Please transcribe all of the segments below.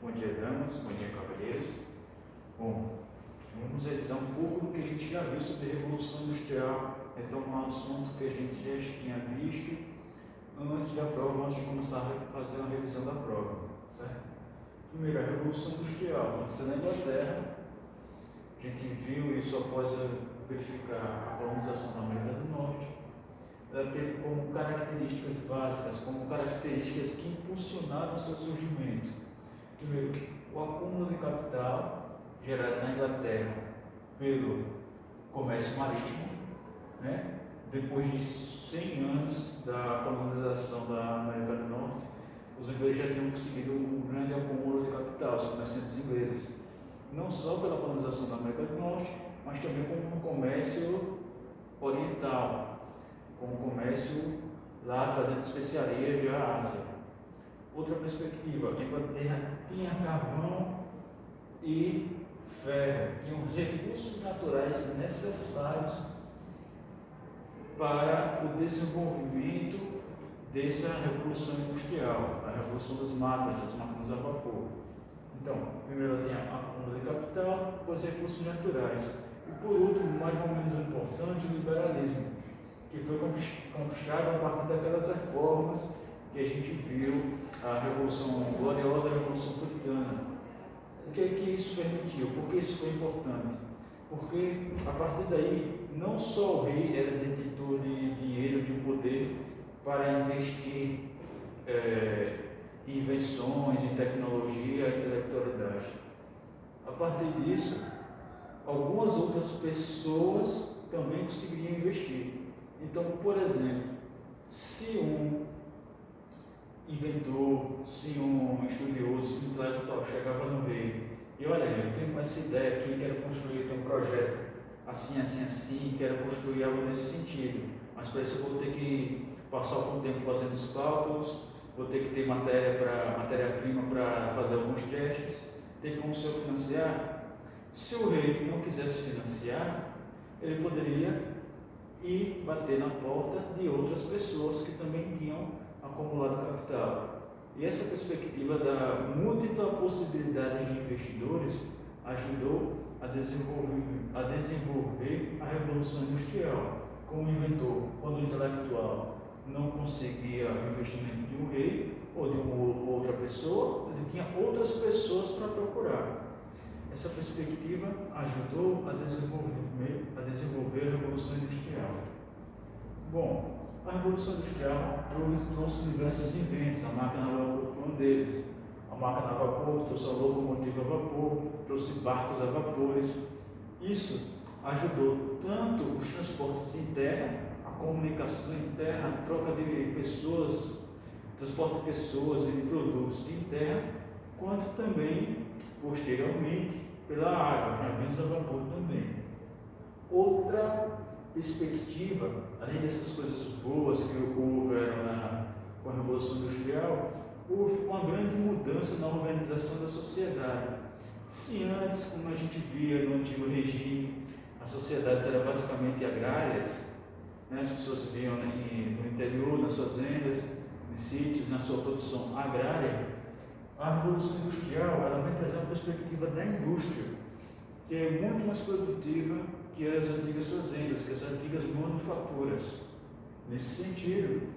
Bom dia, damas, bom dia, cavalheiros. Bom, vamos revisar um pouco do que a gente já viu sobre a Revolução Industrial, retomar um assunto que a gente já tinha visto antes da prova, antes de começar a fazer uma revisão da prova, certo? Primeiro, a Revolução Industrial aconteceu na Inglaterra. A gente viu isso após verificar a colonização da América do Norte. Ela teve como características básicas, como características que impulsionaram o seu surgimento. Primeiro, o acúmulo de capital gerado na Inglaterra pelo comércio marítimo, né? Depois de 100 anos da colonização da América do Norte, os ingleses já tinham conseguido um grande acúmulo de capital, os comerciantes ingleses, não só pela colonização da América do Norte, mas também com o comércio oriental, com o comércio lá trazendo especiarias da Ásia. Outra perspectiva, a Inglaterra tinha carvão e ferro, tinham os recursos naturais necessários para o desenvolvimento dessa revolução industrial, a revolução das máquinas a vapor. Então, primeiro ela tem acúmulo de capital, depois recursos naturais. E por último, mais ou menos importante, o liberalismo, que foi conquistado a partir daquelas reformas que a gente viu, a Revolução Gloriosa, a Revolução Puritana. O que é que isso permitiu? Por que isso foi importante? Porque a partir daí, não só o rei era detentor de dinheiro, de poder para investir em invenções, em tecnologia, em intelectualidade. A partir disso, algumas outras pessoas também conseguiriam investir. Então, por exemplo, se um inventor, se um estudioso, um intelectual chegava no rei e olha, eu tenho essa ideia aqui, quero construir, tenho um projeto assim, quero construir algo nesse sentido, mas para isso eu vou ter que passar algum tempo fazendo os cálculos, vou ter que ter matéria-prima para fazer alguns testes, tem como o senhor financiar? Se o rei não quisesse financiar, ele poderia ir bater na porta de outras pessoas que também tinham acumulado capital. E essa perspectiva da múltipla possibilidade de investidores ajudou a desenvolver a Revolução Industrial. Como inventor, quando o intelectual não conseguia o investimento de um rei ou de uma outra pessoa, ele tinha outras pessoas para procurar. Essa perspectiva ajudou a desenvolver a Revolução Industrial. Bom, a Revolução Industrial trouxe diversos inventos. A máquina a vapor foi um deles. A máquina a vapor trouxe a locomotiva a vapor, trouxe barcos a vapores. Isso ajudou tanto os transportes em terra, a comunicação em terra, a troca de pessoas, transporte de pessoas e de produtos em terra, quanto também, posteriormente, pela água, navios a vapor também. Outra perspectiva, além dessas coisas boas que houveram com a Revolução Industrial, houve uma grande mudança na organização da sociedade. Se antes, como a gente via no antigo regime, as sociedades eram basicamente agrárias, né? As pessoas viviam no interior, nas suas fazendas, em sítios, na sua produção agrária. A Revolução Industrial ela vai trazer uma perspectiva da indústria, que é muito mais produtiva que as antigas fazendas, que as antigas manufaturas. Nesse sentido,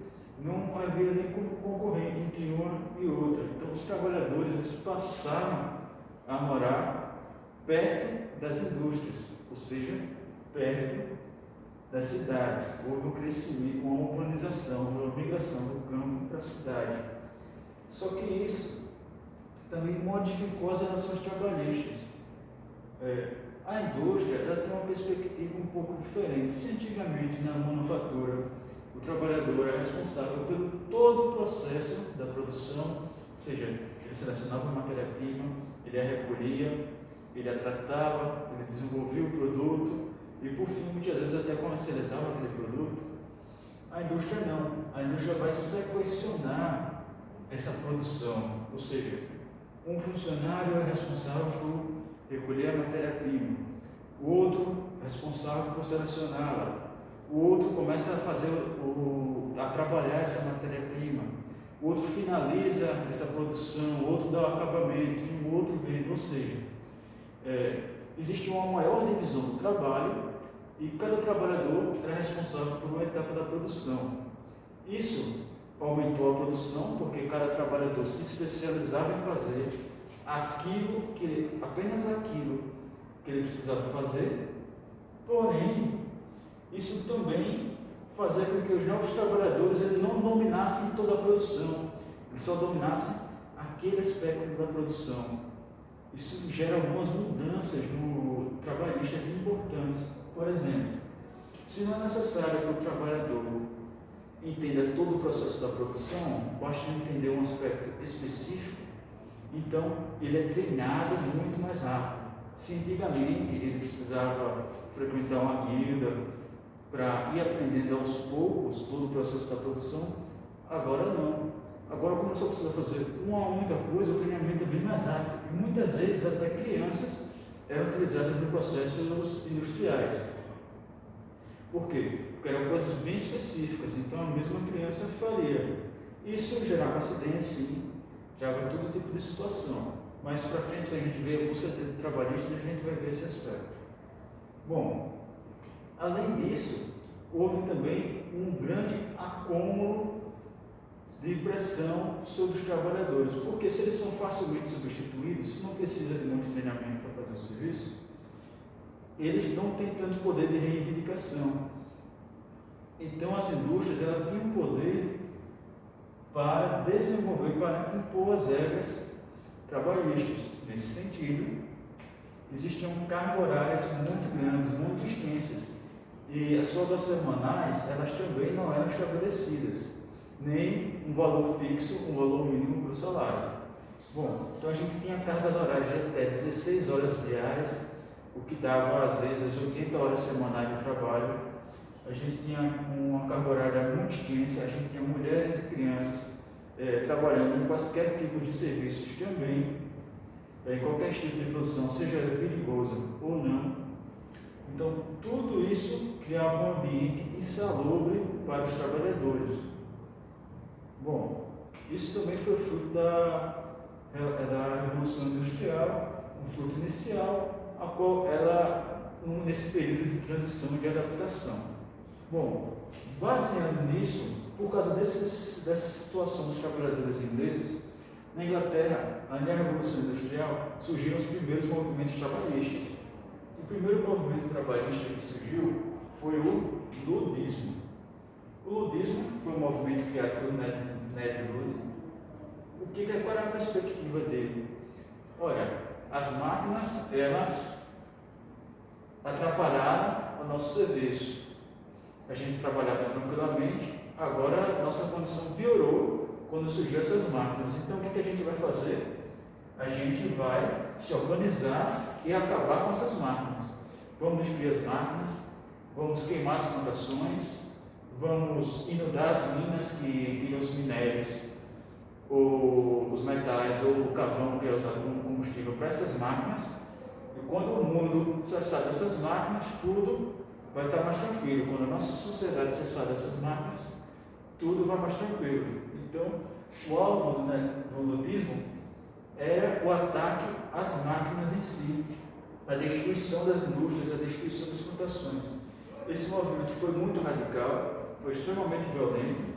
não havia nem como concorrer entre uma e outra. Então, os trabalhadores eles passaram a morar perto das indústrias, ou seja, perto das cidades. Houve um crescimento, uma urbanização, uma migração do campo para a cidade. Só que isso também modificou as relações trabalhistas. A indústria ela tem uma perspectiva um pouco diferente. Se antigamente na manufatura o trabalhador era responsável por todo o processo da produção, ou seja, ele selecionava a matéria-prima, ele a recolhia, ele a tratava, ele desenvolvia o produto e por fim muitas vezes até comercializava aquele produto. A indústria não, a indústria vai sequenciar essa produção, ou seja, um funcionário é responsável por recolher a matéria-prima, o outro responsável por selecioná-la, o outro começa a trabalhar essa matéria-prima, o outro finaliza essa produção, o outro dar o acabamento e o outro vende, ou seja, existe uma maior divisão do trabalho e cada trabalhador era responsável por uma etapa da produção. Isso aumentou a produção porque cada trabalhador se especializava em fazer apenas aquilo que ele precisava fazer, porém, isso também fazia com que os novos trabalhadores eles não dominassem toda a produção, eles só dominassem aquele aspecto da produção. Isso gera algumas mudanças no trabalhistas importantes. Por exemplo, se não é necessário que o trabalhador entenda todo o processo da produção, basta entender um aspecto específico, então ele é treinado muito mais rápido. Se antigamente ele precisava frequentar uma guilda para ir aprendendo aos poucos todo o processo da produção, agora não. Agora, como só precisa fazer uma única coisa, o treinamento é bem mais rápido. E muitas vezes até crianças eram utilizadas no processos industriais. Por quê? Porque eram coisas bem específicas, então a mesma criança faria. Isso gerava acidentes, sim, gerava todo tipo de situação. Mais para frente a gente vê a busca de trabalhista e a gente vai ver esse aspecto. Bom, além disso, houve também um grande acúmulo de pressão sobre os trabalhadores, porque se eles são facilmente substituídos, se não precisa de muito treinamento para fazer o serviço, eles não têm tanto poder de reivindicação. Então as indústrias elas tinham poder para desenvolver, para impor as regras trabalhistas. Nesse sentido, existiam cargas horárias muito grandes, muito extensas, e as folgas semanais elas também não eram estabelecidas, nem um valor fixo, um valor mínimo para o salário. Bom, então a gente tinha cargas horárias de até 16 horas diárias, o que dava às vezes 80 horas semanais de trabalho. A gente tinha uma carga horária muito extensa, a gente tinha mulheres e crianças trabalhando em quaisquer tipos de serviços também, em qualquer tipo de produção, seja perigosa ou não. Então, tudo isso criava um ambiente insalubre para os trabalhadores. Bom, isso também foi fruto da Revolução Industrial, um fruto inicial, a qual ela, nesse período de transição e de adaptação. Bom, baseando nisso, por causa dessa situação dos trabalhadores ingleses, na Inglaterra, na Revolução Industrial, surgiram os primeiros movimentos trabalhistas. O primeiro movimento trabalhista que surgiu foi o ludismo. O ludismo foi um movimento criado por Ned Ludd. Qual era a perspectiva dele? Olha, as máquinas, elas atrapalharam o nosso serviço. A gente trabalhava tranquilamente, agora a nossa condição piorou quando surgiu essas máquinas. Então o que a gente vai fazer? A gente vai se organizar e acabar com essas máquinas. Vamos destruir as máquinas, vamos queimar as plantações, vamos inundar as minas que tinham os minérios, ou os metais, ou o carvão que é usado como combustível para essas máquinas. E quando o mundo cessar dessas máquinas, tudo vai estar mais tranquilo. Quando a nossa sociedade cessar dessas máquinas, tudo vai mais tranquilo. Então, o alvo do ludismo era o ataque às máquinas em si, a destruição das indústrias, a destruição das plantações. Esse movimento foi muito radical, foi extremamente violento,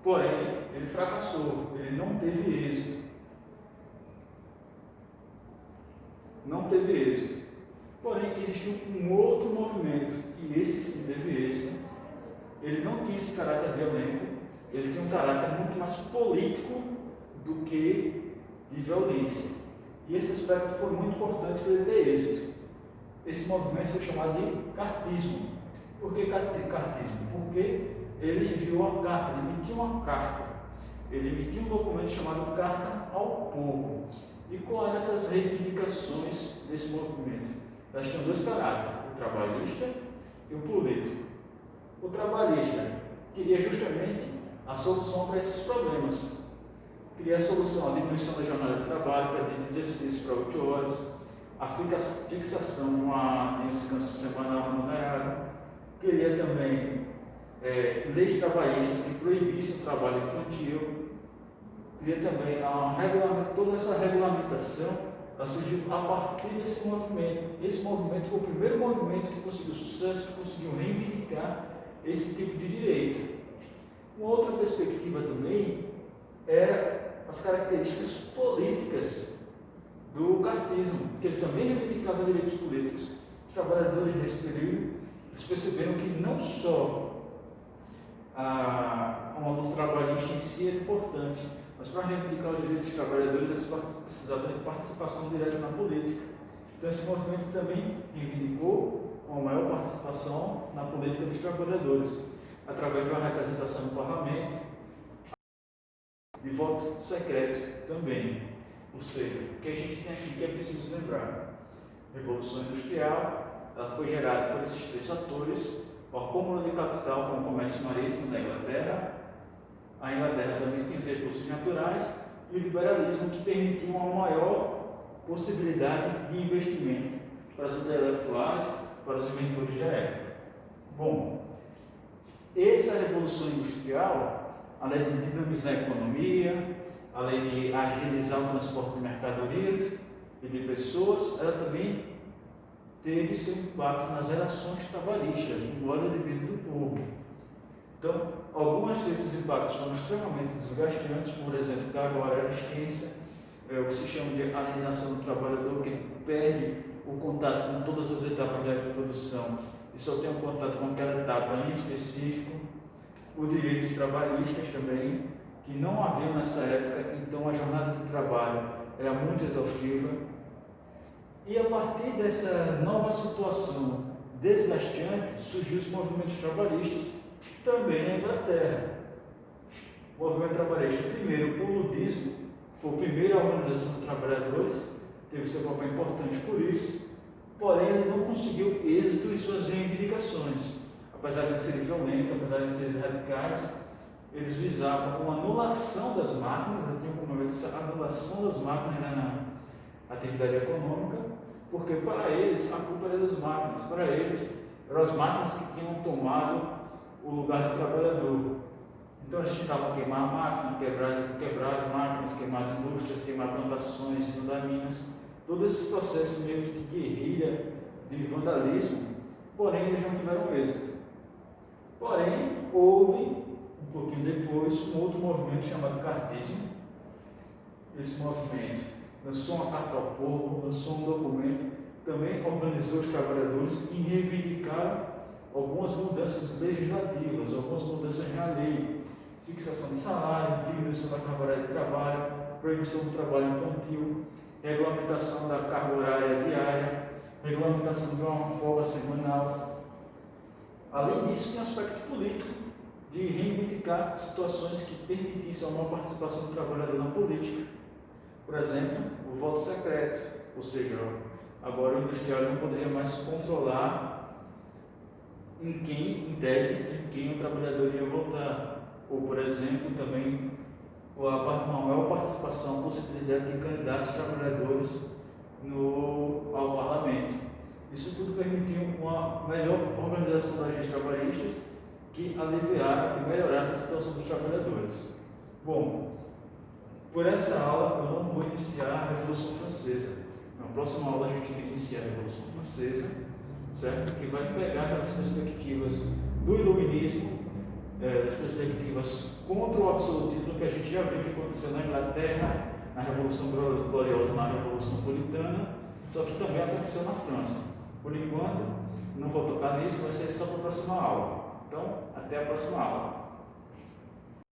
porém, ele fracassou, ele não teve êxito. Não teve êxito. Porém, existiu um outro movimento, que esse sim teve êxito. Ele não tinha esse caráter violento, ele tinha um caráter muito mais político do que de violência. E esse aspecto foi muito importante para ele ter êxito. Esse movimento foi chamado de cartismo. Por que cartismo? Porque ele enviou uma carta, ele emitiu uma carta. Ele emitiu um documento chamado Carta ao Povo. E quais eram essas reivindicações desse movimento? Elas tinham dois caráteres, o trabalhista e o político. O trabalhista queria justamente a solução para esses problemas. Queria a solução, a diminuição da jornada de trabalho para de 16 para 8 horas, a fixação de um descanso semanal remunerado. Queria também leis trabalhistas que proibissem o trabalho infantil. cria também toda essa regulamentação. Ela surgiu a partir desse movimento. Esse movimento foi o primeiro movimento que conseguiu sucesso, que conseguiu reivindicar esse tipo de direito. Uma outra perspectiva também era as características políticas do cartismo, que ele também reivindicava direitos políticos. Os trabalhadores nesse período eles perceberam que não só uma luta trabalhista em si era importante, mas para reivindicar os direitos dos trabalhadores eles precisavam de participação direta na política. Então esse movimento também reivindicou uma maior participação na política dos trabalhadores, através de uma representação no parlamento, de voto secreto também. Ou seja, o que a gente tem aqui que é preciso lembrar: a Revolução Industrial, ela foi gerada por esses três fatores: o acúmulo de capital com o comércio marítimo da Inglaterra, a Inglaterra também tem os recursos naturais, e o liberalismo, que permitiu uma maior possibilidade de investimento para os intelectuais, para os inventores da época. Bom, essa Revolução Industrial, além de dinamizar a economia, além de agilizar o transporte de mercadorias e de pessoas, ela também teve seu impacto nas relações trabalhistas, no modo de vida do povo. Então, alguns desses impactos foram extremamente desgastantes, por exemplo, carga horária extensa, o que se chama de alienação do trabalhador, que perde o contato com todas as etapas da produção e só tem um contato com aquela etapa em específico. Os direitos trabalhistas também, que não havia nessa época, então a jornada de trabalho era muito exaustiva. E a partir dessa nova situação desgastante, surgiu os movimentos trabalhistas também na Inglaterra. O movimento trabalhista, primeiro, o ludismo, foi a primeira organização de trabalhadores, teve seu papel importante por isso, porém ele não conseguiu êxito em suas reivindicações. Apesar de serem violentos, apesar de serem radicais, eles visavam uma anulação das máquinas, eu tenho como essa anulação das máquinas na atividade econômica, porque para eles a culpa era das máquinas, para eles eram as máquinas que tinham tomado o lugar do trabalhador. Então eles tentavam queimar a máquina, quebrar as máquinas, queimar as indústrias, queimar plantações, inundar minas, todo esse processo meio de guerrilha, de vandalismo, porém eles não tiveram êxito. Porém, houve, um pouquinho depois, um outro movimento chamado cartismo. Esse movimento lançou uma carta ao povo, lançou um documento, também organizou os trabalhadores e reivindicaram algumas mudanças legislativas, algumas mudanças na lei: fixação de salário, diminuição da carga horária de trabalho, proibição do trabalho infantil, regulamentação da carga horária diária, regulamentação de uma folga semanal. Além disso, tem um aspecto político de reivindicar situações que permitissem uma participação do trabalhador na política. Por exemplo, o voto secreto, ou seja, agora o industrial não poderia mais controlar em quem o trabalhador ia votar. Ou, por exemplo, também uma maior participação, possibilidade de candidatos trabalhadores ao parlamento. Isso tudo permitiu uma melhor organização das leis trabalhistas que aliviaram, que melhoraram a situação dos trabalhadores. Bom, por essa aula eu não vou iniciar a Revolução Francesa. Na próxima aula a gente vai iniciar a Revolução Francesa, certo? Que vai pegar aquelas perspectivas do iluminismo, das perspectivas contra o absolutismo que a gente já viu que aconteceu na Inglaterra, na Revolução Gloriosa, na Revolução Puritana, só que também aconteceu na França. Por enquanto, não vou tocar nisso, vai ser só para a próxima aula. Então, até a próxima aula.